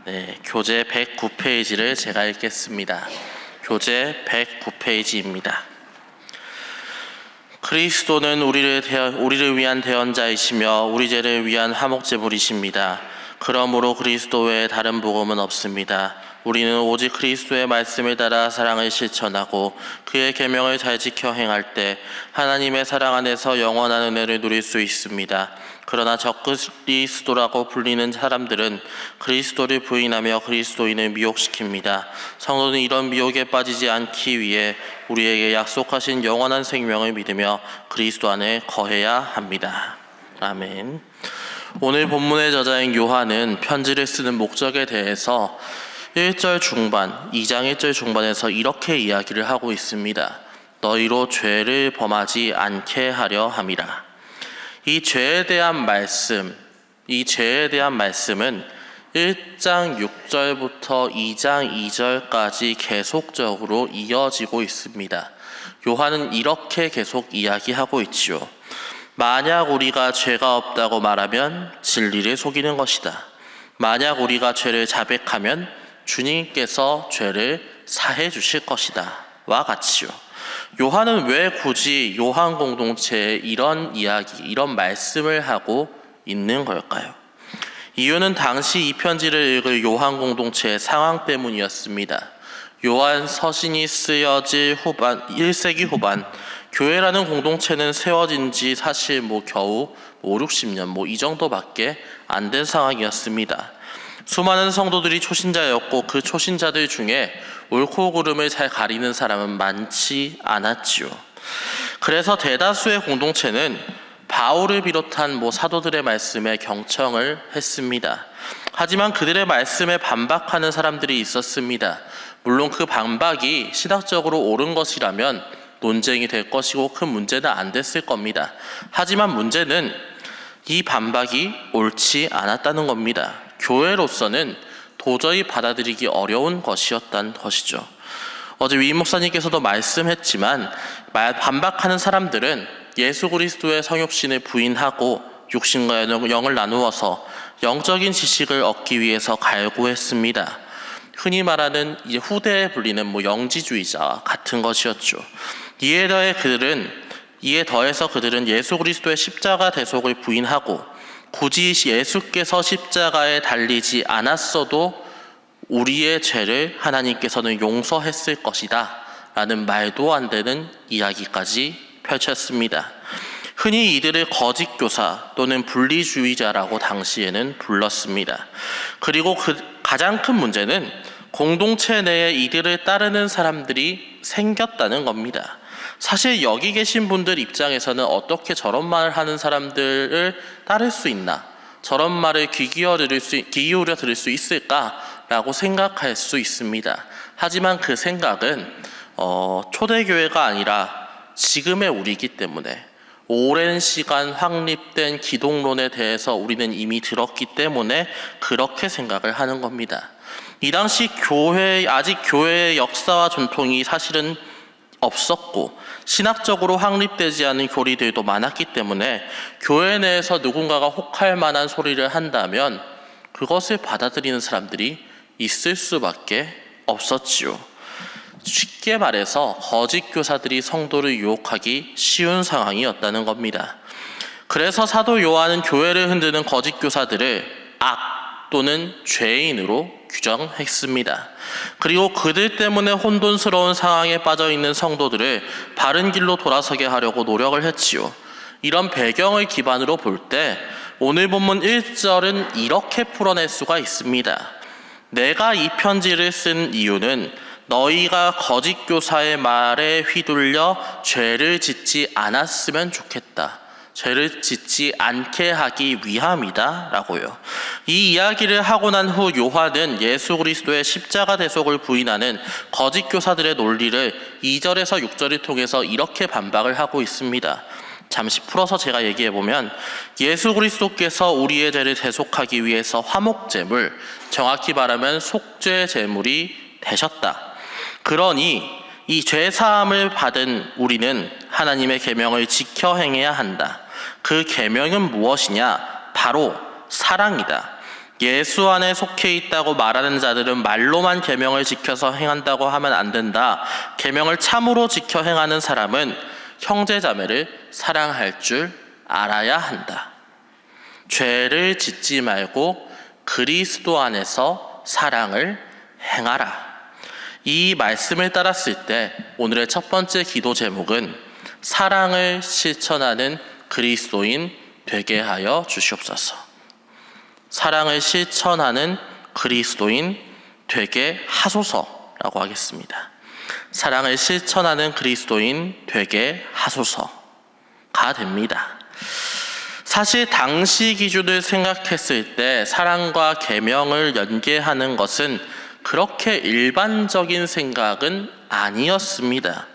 네, 교재 109페이지를 제가 읽겠습니다. 교재 109페이지입니다. 그리스도는 우리를 위한 대언자이시며 우리 죄를 위한 화목제물이십니다. 그러므로 그리스도 외에 다른 복음은 없습니다. 우리는 오직 그리스도의 말씀을 따라 사랑을 실천하고 그의 계명을 잘 지켜 행할 때 하나님의 사랑 안에서 영원한 은혜를 누릴 수 있습니다. 그러나 적그리스도라고 불리는 사람들은 그리스도를 부인하며 그리스도인을 미혹시킵니다. 성도는 이런 미혹에 빠지지 않기 위해 우리에게 약속하신 영원한 생명을 믿으며 그리스도 안에 거해야 합니다. 아멘. 오늘 본문의 저자인 요한은 편지를 쓰는 목적에 대해서 1절 중반, 2장 1절 중반에서 이렇게 이야기를 하고 있습니다. 너희로 죄를 범하지 않게 하려 함이라. 이 죄에 대한 말씀은 1장 6절부터 2장 2절까지 계속적으로 이어지고 있습니다. 요한은 이렇게 계속 이야기하고 있지요. 만약 우리가 죄가 없다고 말하면 진리를 속이는 것이다. 만약 우리가 죄를 자백하면 주님께서 죄를 사해 주실 것이다. 와 같이요. 요한은 왜 굳이 요한 공동체에 이런 이야기, 이런 말씀을 하고 있는 걸까요? 이유는 당시 이 편지를 읽을 요한 공동체의 상황 때문이었습니다. 요한 서신이 쓰여질 1세기 후반, 교회라는 공동체는 세워진 지 사실 겨우 5, 60년 이 정도밖에 안 된 상황이었습니다. 수많은 성도들이 초신자였고 그 초신자들 중에 옳고 그름을 잘 가리는 사람은 많지 않았지요. 그래서 대다수의 공동체는 바울을 비롯한 사도들의 말씀에 경청을 했습니다. 하지만 그들의 말씀에 반박하는 사람들이 있었습니다. 물론 그 반박이 신학적으로 옳은 것이라면 논쟁이 될 것이고 큰 문제는 안 됐을 겁니다. 하지만 문제는 이 반박이 옳지 않았다는 겁니다. 교회로서는 도저히 받아들이기 어려운 것이었다는 것이죠. 어제 위 목사님께서도 말씀했지만 반박하는 사람들은 예수 그리스도의 성육신을 부인하고 육신과 영을 나누어서 영적인 지식을 얻기 위해서 갈구했습니다. 흔히 말하는 후대에 불리는 영지주의자와 같은 것이었죠. 이에 더해서 그들은 예수 그리스도의 십자가 대속을 부인하고 굳이 예수께서 십자가에 달리지 않았어도 우리의 죄를 하나님께서는 용서했을 것이다 라는 말도 안 되는 이야기까지 펼쳤습니다. 흔히 이들을 거짓교사 또는 분리주의자라고 당시에는 불렀습니다. 그리고 가장 큰 문제는 공동체 내에 이들을 따르는 사람들이 생겼다는 겁니다. 사실 여기 계신 분들 입장에서는 어떻게 저런 말을 하는 사람들을 따를 수 있나? 저런 말을 귀 기울여 들을 수 있을까라고 생각할 수 있습니다. 하지만 그 생각은 초대교회가 아니라 지금의 우리이기 때문에 오랜 시간 확립된 기독론에 대해서 우리는 이미 들었기 때문에 그렇게 생각을 하는 겁니다. 이 당시 아직 교회의 역사와 전통이 사실은 없었고 신학적으로 확립되지 않은 교리들도 많았기 때문에 교회 내에서 누군가가 혹할 만한 소리를 한다면 그것을 받아들이는 사람들이 있을 수밖에 없었지요. 쉽게 말해서 거짓 교사들이 성도를 유혹하기 쉬운 상황이었다는 겁니다. 그래서 사도 요한은 교회를 흔드는 거짓 교사들을 악 또는 죄인으로 규정했습니다. 그리고 그들 때문에 혼돈스러운 상황에 빠져있는 성도들을 바른 길로 돌아서게 하려고 노력을 했지요. 이런 배경을 기반으로 볼 때 오늘 본문 1절은 이렇게 풀어낼 수가 있습니다. 내가 이 편지를 쓴 이유는 너희가 거짓 교사의 말에 휘둘려 죄를 짓지 않았으면 좋겠다. 죄를 짓지 않게 하기 위함이다 라고요. 이 이야기를 하고 난 후 요한은 예수 그리스도의 십자가 대속을 부인하는 거짓 교사들의 논리를 2절에서 6절을 통해서 이렇게 반박을 하고 있습니다. 잠시 풀어서 제가 얘기해보면 예수 그리스도께서 우리의 죄를 대속하기 위해서 화목제물, 정확히 말하면 속죄제물이 되셨다. 그러니 이 죄사함을 받은 우리는 하나님의 계명을 지켜 행해야 한다. 그 계명은 무엇이냐? 바로 사랑이다. 예수 안에 속해 있다고 말하는 자들은 말로만 계명을 지켜서 행한다고 하면 안 된다. 계명을 참으로 지켜 행하는 사람은 형제자매를 사랑할 줄 알아야 한다. 죄를 짓지 말고 그리스도 안에서 사랑을 행하라. 이 말씀을 따랐을 때 오늘의 첫 번째 기도 제목은 사랑을 실천하는 그리스도인 되게 하여 주시옵소서. 사랑을 실천하는 그리스도인 되게 하소서라고 하겠습니다. 사랑을 실천하는 그리스도인 되게 하소서가 됩니다. 사실 당시 기준을 생각했을 때 사랑과 계명을 연계하는 것은 그렇게 일반적인 생각은 아니었습니다.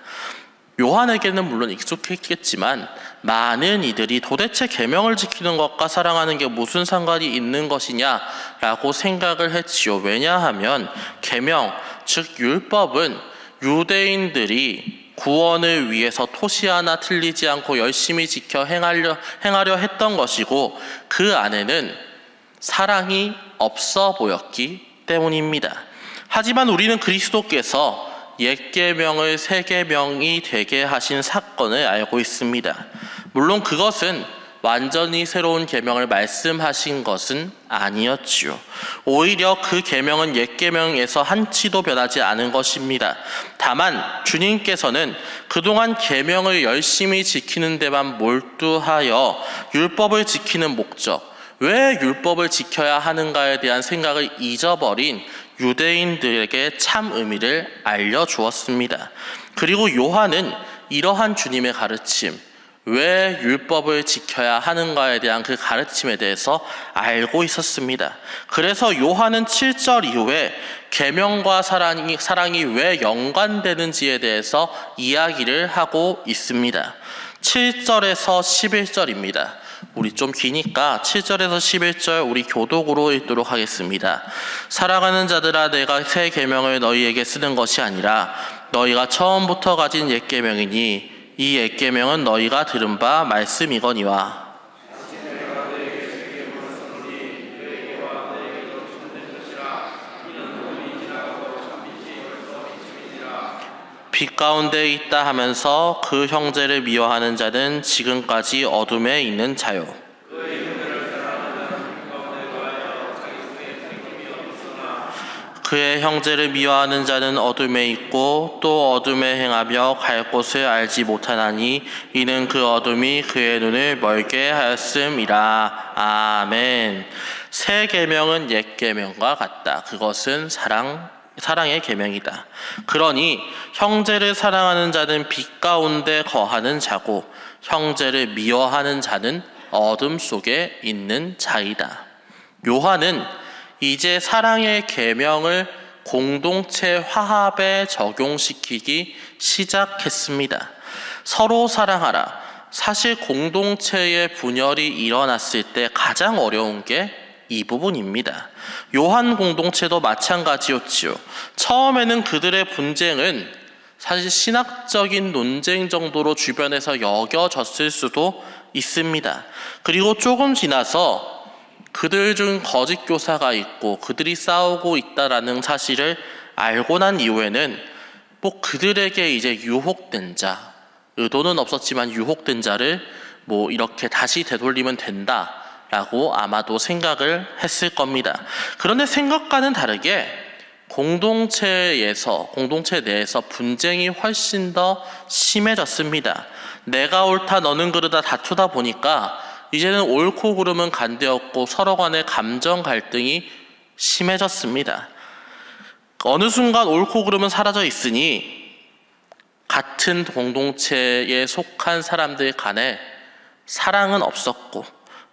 요한에게는 물론 익숙했겠지만 많은 이들이 도대체 계명을 지키는 것과 사랑하는 게 무슨 상관이 있는 것이냐라고 생각을 했지요. 왜냐하면 계명, 즉 율법은 유대인들이 구원을 위해서 토시 하나 틀리지 않고 열심히 지켜 행하려 했던 것이고 그 안에는 사랑이 없어 보였기 때문입니다. 하지만 우리는 그리스도께서 옛 계명을 새 계명이 되게 하신 사건을 알고 있습니다. 물론 그것은 완전히 새로운 계명을 말씀하신 것은 아니었지요. 오히려 그 계명은 옛 계명에서 한치도 변하지 않은 것입니다. 다만 주님께서는 그동안 계명을 열심히 지키는 데만 몰두하여 율법을 지키는 목적, 왜 율법을 지켜야 하는가에 대한 생각을 잊어버린 유대인들에게 참 의미를 알려주었습니다. 그리고 요한은 이러한 주님의 가르침, 왜 율법을 지켜야 하는가에 대한 그 가르침에 대해서 알고 있었습니다. 그래서 요한은 7절 이후에 계명과 사랑이 왜 연관되는지에 대해서 이야기를 하고 있습니다. 7절에서 11절입니다. 우리 좀 기니까 7절에서 11절 우리 교독으로 읽도록 하겠습니다. 사랑하는 자들아, 내가 새 계명을 너희에게 쓰는 것이 아니라 너희가 처음부터 가진 옛 계명이니 이 옛 계명은 너희가 들은 바 말씀이거니와. 빛 가운데 있다 하면서 그 형제를 미워하는 자는 지금까지 어둠에 있는 자요. 그의 형제를 미워하는 자는 어둠에 있고 또 어둠에 행하며 갈 곳을 알지 못하나니 이는 그 어둠이 그의 눈을 멀게 하였음이라. 아멘. 새 계명은 옛 계명과 같다. 그것은 사랑의 계명이다. 그러니 형제를 사랑하는 자는 빛 가운데 거하는 자고 형제를 미워하는 자는 어둠 속에 있는 자이다. 요한은 이제 사랑의 계명을 공동체 화합에 적용시키기 시작했습니다. 서로 사랑하라. 사실 공동체의 분열이 일어났을 때 가장 어려운 게 이 부분입니다. 요한 공동체도 마찬가지였지요. 처음에는 그들의 분쟁은 사실 신학적인 논쟁 정도로 주변에서 여겨졌을 수도 있습니다. 그리고 조금 지나서 그들 중 거짓 교사가 있고 그들이 싸우고 있다라는 사실을 알고 난 이후에는 그들에게 이제 유혹된 자, 의도는 없었지만 유혹된 자를 이렇게 다시 되돌리면 된다라고 아마도 생각을 했을 겁니다. 그런데 생각과는 다르게 공동체 내에서 분쟁이 훨씬 더 심해졌습니다. 내가 옳다 너는 그르다 다투다 보니까 이제는 옳고 그름은 간되었고 서로 간의 감정 갈등이 심해졌습니다. 어느 순간 옳고 그름은 사라져 있으니 같은 공동체에 속한 사람들 간에 사랑은 없었고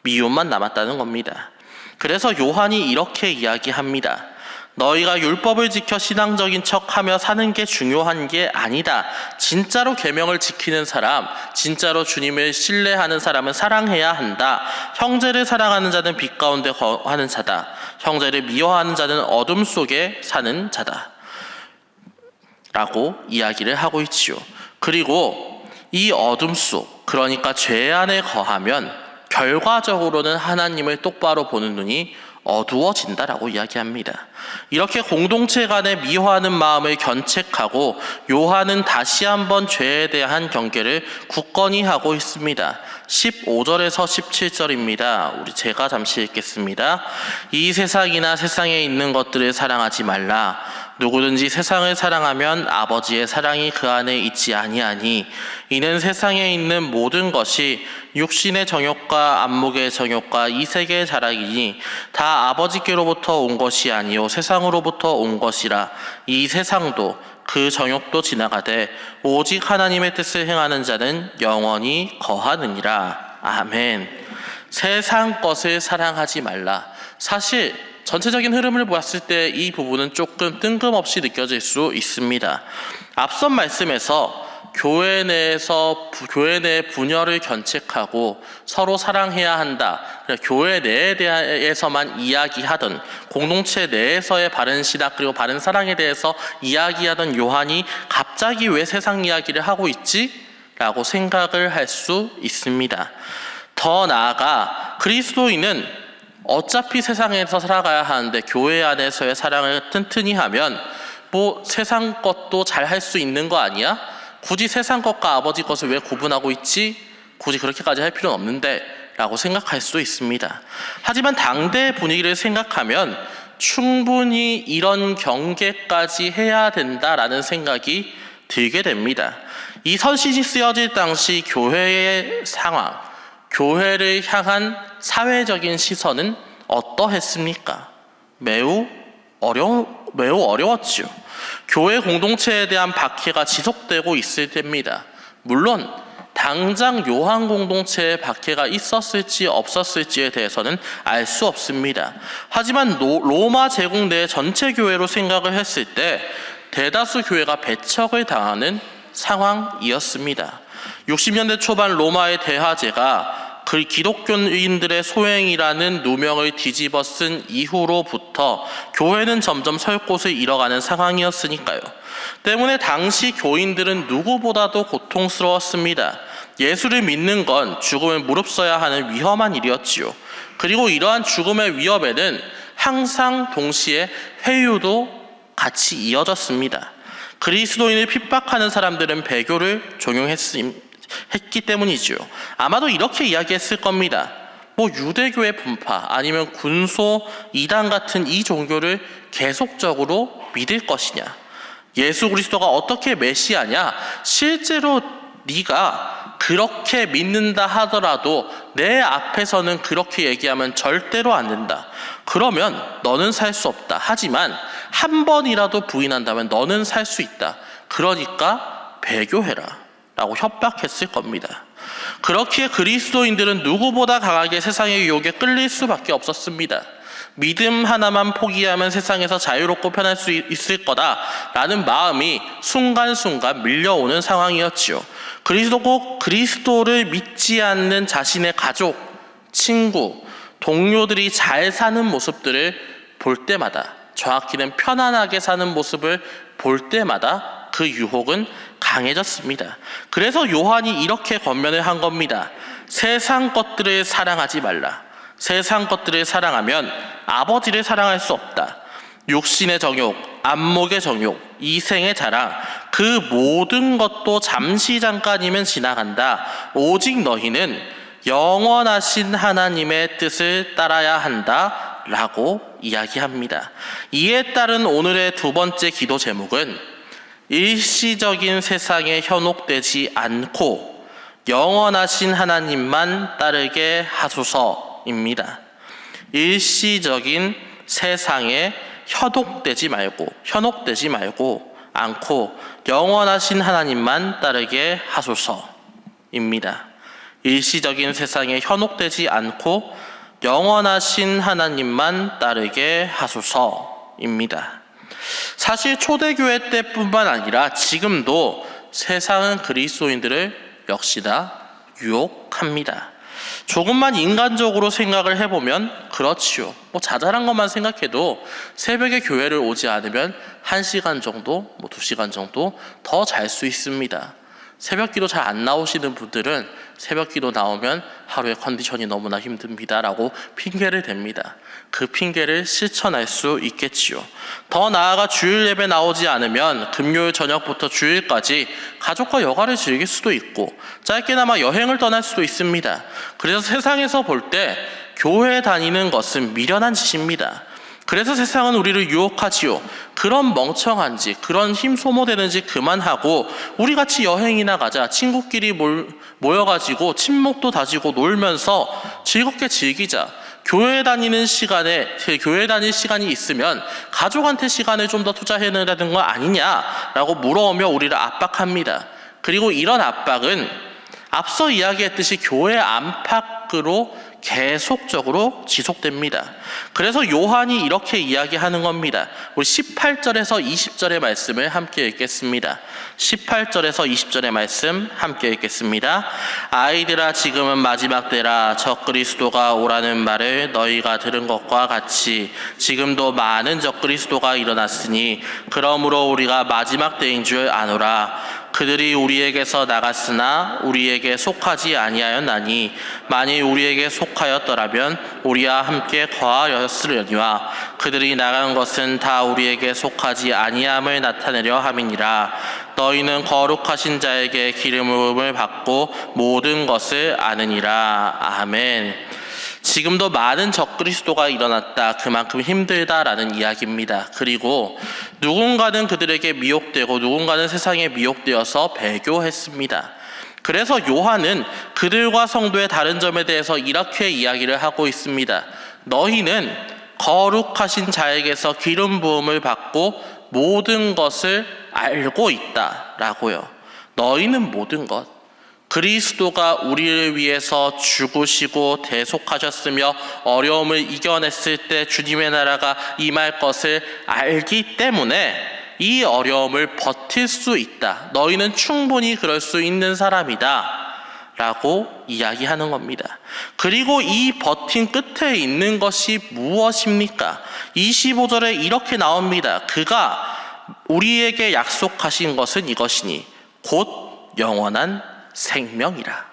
미움만 남았다는 겁니다. 그래서 요한이 이렇게 이야기합니다. 너희가 율법을 지켜 신앙적인 척하며 사는 게 중요한 게 아니다. 진짜로 계명을 지키는 사람, 진짜로 주님을 신뢰하는 사람은 사랑해야 한다. 형제를 사랑하는 자는 빛 가운데 거하는 자다. 형제를 미워하는 자는 어둠 속에 사는 자다. 라고 이야기를 하고 있지요. 그리고 이 어둠 속, 그러니까 죄 안에 거하면 결과적으로는 하나님을 똑바로 보는 눈이 어두워진다라고 이야기합니다. 이렇게 공동체 간의 미워하는 마음을 견책하고 요한은 다시 한번 죄에 대한 경계를 굳건히 하고 있습니다. 15절에서 17절입니다. 제가 잠시 읽겠습니다. 이 세상이나 세상에 있는 것들을 사랑하지 말라. 누구든지 세상을 사랑하면 아버지의 사랑이 그 안에 있지 아니하니 이는 세상에 있는 모든 것이 육신의 정욕과 안목의 정욕과 이 세계의 자랑이니 다 아버지께로부터 온 것이 아니요 세상으로부터 온 것이라. 이 세상도 그 정욕도 지나가되 오직 하나님의 뜻을 행하는 자는 영원히 거하느니라. 아멘. 세상 것을 사랑하지 말라. 사실 전체적인 흐름을 보았을 때 이 부분은 조금 뜬금없이 느껴질 수 있습니다. 앞선 말씀에서 교회 내 분열을 견책하고 서로 사랑해야 한다. 교회 내에 대해서만 이야기하던, 공동체 내에서의 바른 신학 그리고 바른 사랑에 대해서 이야기하던 요한이 갑자기 왜 세상 이야기를 하고 있지? 라고 생각을 할 수 있습니다. 더 나아가 그리스도인은 어차피 세상에서 살아가야 하는데 교회 안에서의 사랑을 튼튼히 하면 세상 것도 잘 할 수 있는 거 아니야? 굳이 세상 것과 아버지 것을 왜 구분하고 있지? 굳이 그렇게까지 할 필요는 없는데 라고 생각할 수도 있습니다. 하지만 당대의 분위기를 생각하면 충분히 이런 경계까지 해야 된다라는 생각이 들게 됩니다. 이 서신이 쓰여질 당시 교회의 상황, 교회를 향한 사회적인 시선은 어떠했습니까? 매우 어려웠지요. 교회 공동체에 대한 박해가 지속되고 있을 때입니다. 물론 당장 요한 공동체에 박해가 있었을지 없었을지에 대해서는 알 수 없습니다. 하지만 로마 제국 내 전체 교회로 생각을 했을 때 대다수 교회가 배척을 당하는 상황이었습니다. 60년대 초반 로마의 대화제가 그 기독교인들의 소행이라는 누명을 뒤집어 쓴 이후로부터 교회는 점점 설 곳을 잃어가는 상황이었으니까요. 때문에 당시 교인들은 누구보다도 고통스러웠습니다. 예수를 믿는 건 죽음을 무릅써야 하는 위험한 일이었지요. 그리고 이러한 죽음의 위협에는 항상 동시에 회유도 같이 이어졌습니다. 그리스도인을 핍박하는 사람들은 배교를 종용했기 때문이지요. 아마도 이렇게 이야기했을 겁니다. 유대교의 분파 아니면 군소 이단 같은 이 종교를 계속적으로 믿을 것이냐? 예수 그리스도가 어떻게 메시아냐? 실제로 네가 그렇게 믿는다 하더라도 내 앞에서는 그렇게 얘기하면 절대로 안 된다. 그러면 너는 살 수 없다. 하지만 한 번이라도 부인한다면 너는 살 수 있다. 그러니까 배교해라 라고 협박했을 겁니다. 그렇기에 그리스도인들은 누구보다 강하게 세상의 유혹에 끌릴 수밖에 없었습니다. 믿음 하나만 포기하면 세상에서 자유롭고 편할 수 있을 거다라는 마음이 순간순간 밀려오는 상황이었지요. 그리스도를 믿지 않는 자신의 가족, 친구, 동료들이 잘 사는 모습들을 볼 때마다, 정확히는 편안하게 사는 모습을 볼 때마다 그 유혹은 강해졌습니다. 그래서 요한이 이렇게 권면을 한 겁니다. 세상 것들을 사랑하지 말라. 세상 것들을 사랑하면 아버지를 사랑할 수 없다. 육신의 정욕, 안목의 정욕, 이생의 자랑, 그 모든 것도 잠시 잠깐이면 지나간다. 오직 너희는 영원하신 하나님의 뜻을 따라야 한다 라고 이야기합니다. 이에 따른 오늘의 두 번째 기도 제목은 일시적인 세상에 현혹되지 않고 영원하신 하나님만 따르게 하소서입니다. 일시적인 세상에 현혹되지 말고 않고 영원하신 하나님만 따르게 하소서입니다. 일시적인 세상에 현혹되지 않고 영원하신 하나님만 따르게 하소서입니다. 사실 초대교회 때뿐만 아니라 지금도 세상은 그리스도인들을 역시나 유혹합니다. 조금만 인간적으로 생각을 해보면 그렇지요. 자잘한 것만 생각해도 새벽에 교회를 오지 않으면 1시간 정도, 2시간 정도 더 잘 수 있습니다. 새벽기도 잘 안 나오시는 분들은 새벽기도 나오면 하루의 컨디션이 너무나 힘듭니다라고 핑계를 댑니다. 그 핑계를 실천할 수 있겠지요. 더 나아가 주일 예배 나오지 않으면 금요일 저녁부터 주일까지 가족과 여가를 즐길 수도 있고 짧게나마 여행을 떠날 수도 있습니다. 그래서 세상에서 볼 때 교회 다니는 것은 미련한 짓입니다. 그래서 세상은 우리를 유혹하지요. 그런 멍청한 짓, 그런 힘 소모되는 짓 그만하고 우리 같이 여행이나 가자. 친구끼리 모여가지고 친목도 다지고 놀면서 즐겁게 즐기자. 교회 다닐 시간이 있으면 가족한테 시간을 좀 더 투자해야 되는 거 아니냐라고 물어오며 우리를 압박합니다. 그리고 이런 압박은 앞서 이야기했듯이 교회 안팎으로 계속적으로 지속됩니다. 그래서 요한이 이렇게 이야기하는 겁니다. 우리 18절에서 20절의 말씀을 함께 읽겠습니다. 18절에서 20절의 말씀 함께 읽겠습니다. 아이들아, 지금은 마지막 때라. 적그리스도가 오라는 말을 너희가 들은 것과 같이 지금도 많은 적그리스도가 일어났으니 그러므로 우리가 마지막 때인 줄 아노라. 그들이 우리에게서 나갔으나 우리에게 속하지 아니하였나니 만일 우리에게 속하였더라면 우리와 함께 거하였으려니와 그들이 나간 것은 다 우리에게 속하지 아니함을 나타내려 함이니라. 너희는 거룩하신 자에게 기름 부음을 받고 모든 것을 아느니라. 아멘. 지금도 많은 적그리스도가 일어났다. 그만큼 힘들다라는 이야기입니다. 그리고 누군가는 그들에게 미혹되고 누군가는 세상에 미혹되어서 배교했습니다. 그래서 요한은 그들과 성도의 다른 점에 대해서 이렇게 이야기를 하고 있습니다. 너희는 거룩하신 자에게서 기름 부음을 받고 모든 것을 알고 있다라고요. 너희는 모든 것. 그리스도가 우리를 위해서 죽으시고 대속하셨으며 어려움을 이겨냈을 때 주님의 나라가 임할 것을 알기 때문에 이 어려움을 버틸 수 있다. 너희는 충분히 그럴 수 있는 사람이다 라고 이야기하는 겁니다. 그리고 이 버틴 끝에 있는 것이 무엇입니까? 25절에 이렇게 나옵니다. 그가 우리에게 약속하신 것은 이것이니 곧 영원한 생명이라.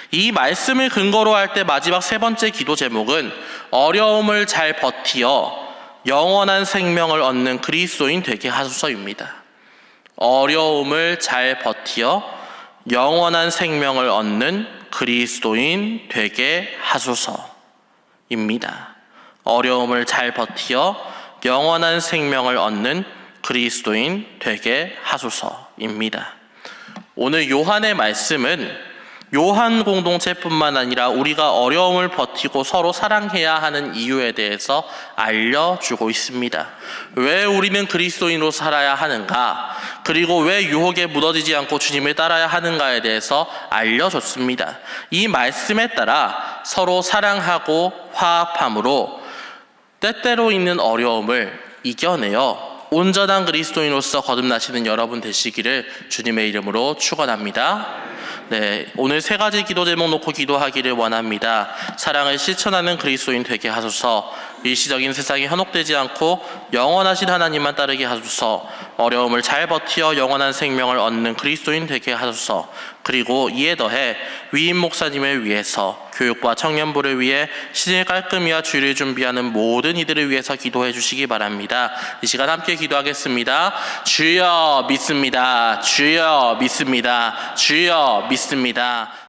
이 말씀을 근거로 할 때 마지막 세 번째 기도 제목은 어려움을 잘 버티어 영원한 생명을 얻는 그리스도인 되게 하소서입니다. 어려움을 잘 버티어 영원한 생명을 얻는 그리스도인 되게 하소서입니다. 어려움을 잘 버티어 영원한 생명을 얻는 그리스도인 되게 하소서입니다. 오늘 요한의 말씀은 요한 공동체뿐만 아니라 우리가 어려움을 버티고 서로 사랑해야 하는 이유에 대해서 알려주고 있습니다. 왜 우리는 그리스도인으로 살아야 하는가? 그리고 왜 유혹에 무너지지 않고 주님을 따라야 하는가에 대해서 알려줬습니다. 이 말씀에 따라 서로 사랑하고 화합함으로 때때로 있는 어려움을 이겨내어 온전한 그리스도인으로서 거듭나시는 여러분 되시기를 주님의 이름으로 축원합니다. 네, 오늘 세 가지 기도 제목 놓고 기도하기를 원합니다. 사랑을 실천하는 그리스도인 되게 하소서. 일시적인 세상에 현혹되지 않고 영원하신 하나님만 따르게 하소서. 어려움을 잘 버티어 영원한 생명을 얻는 그리스도인 되게 하소서. 그리고 이에 더해 위임 목사님을 위해서 교육과 청년부를 위해 신일 깔끔히와 주일을 준비하는 모든 이들을 위해서 기도해 주시기 바랍니다. 이 시간 함께 기도하겠습니다. 주여 믿습니다. 주여 믿습니다. 주여 믿습니다.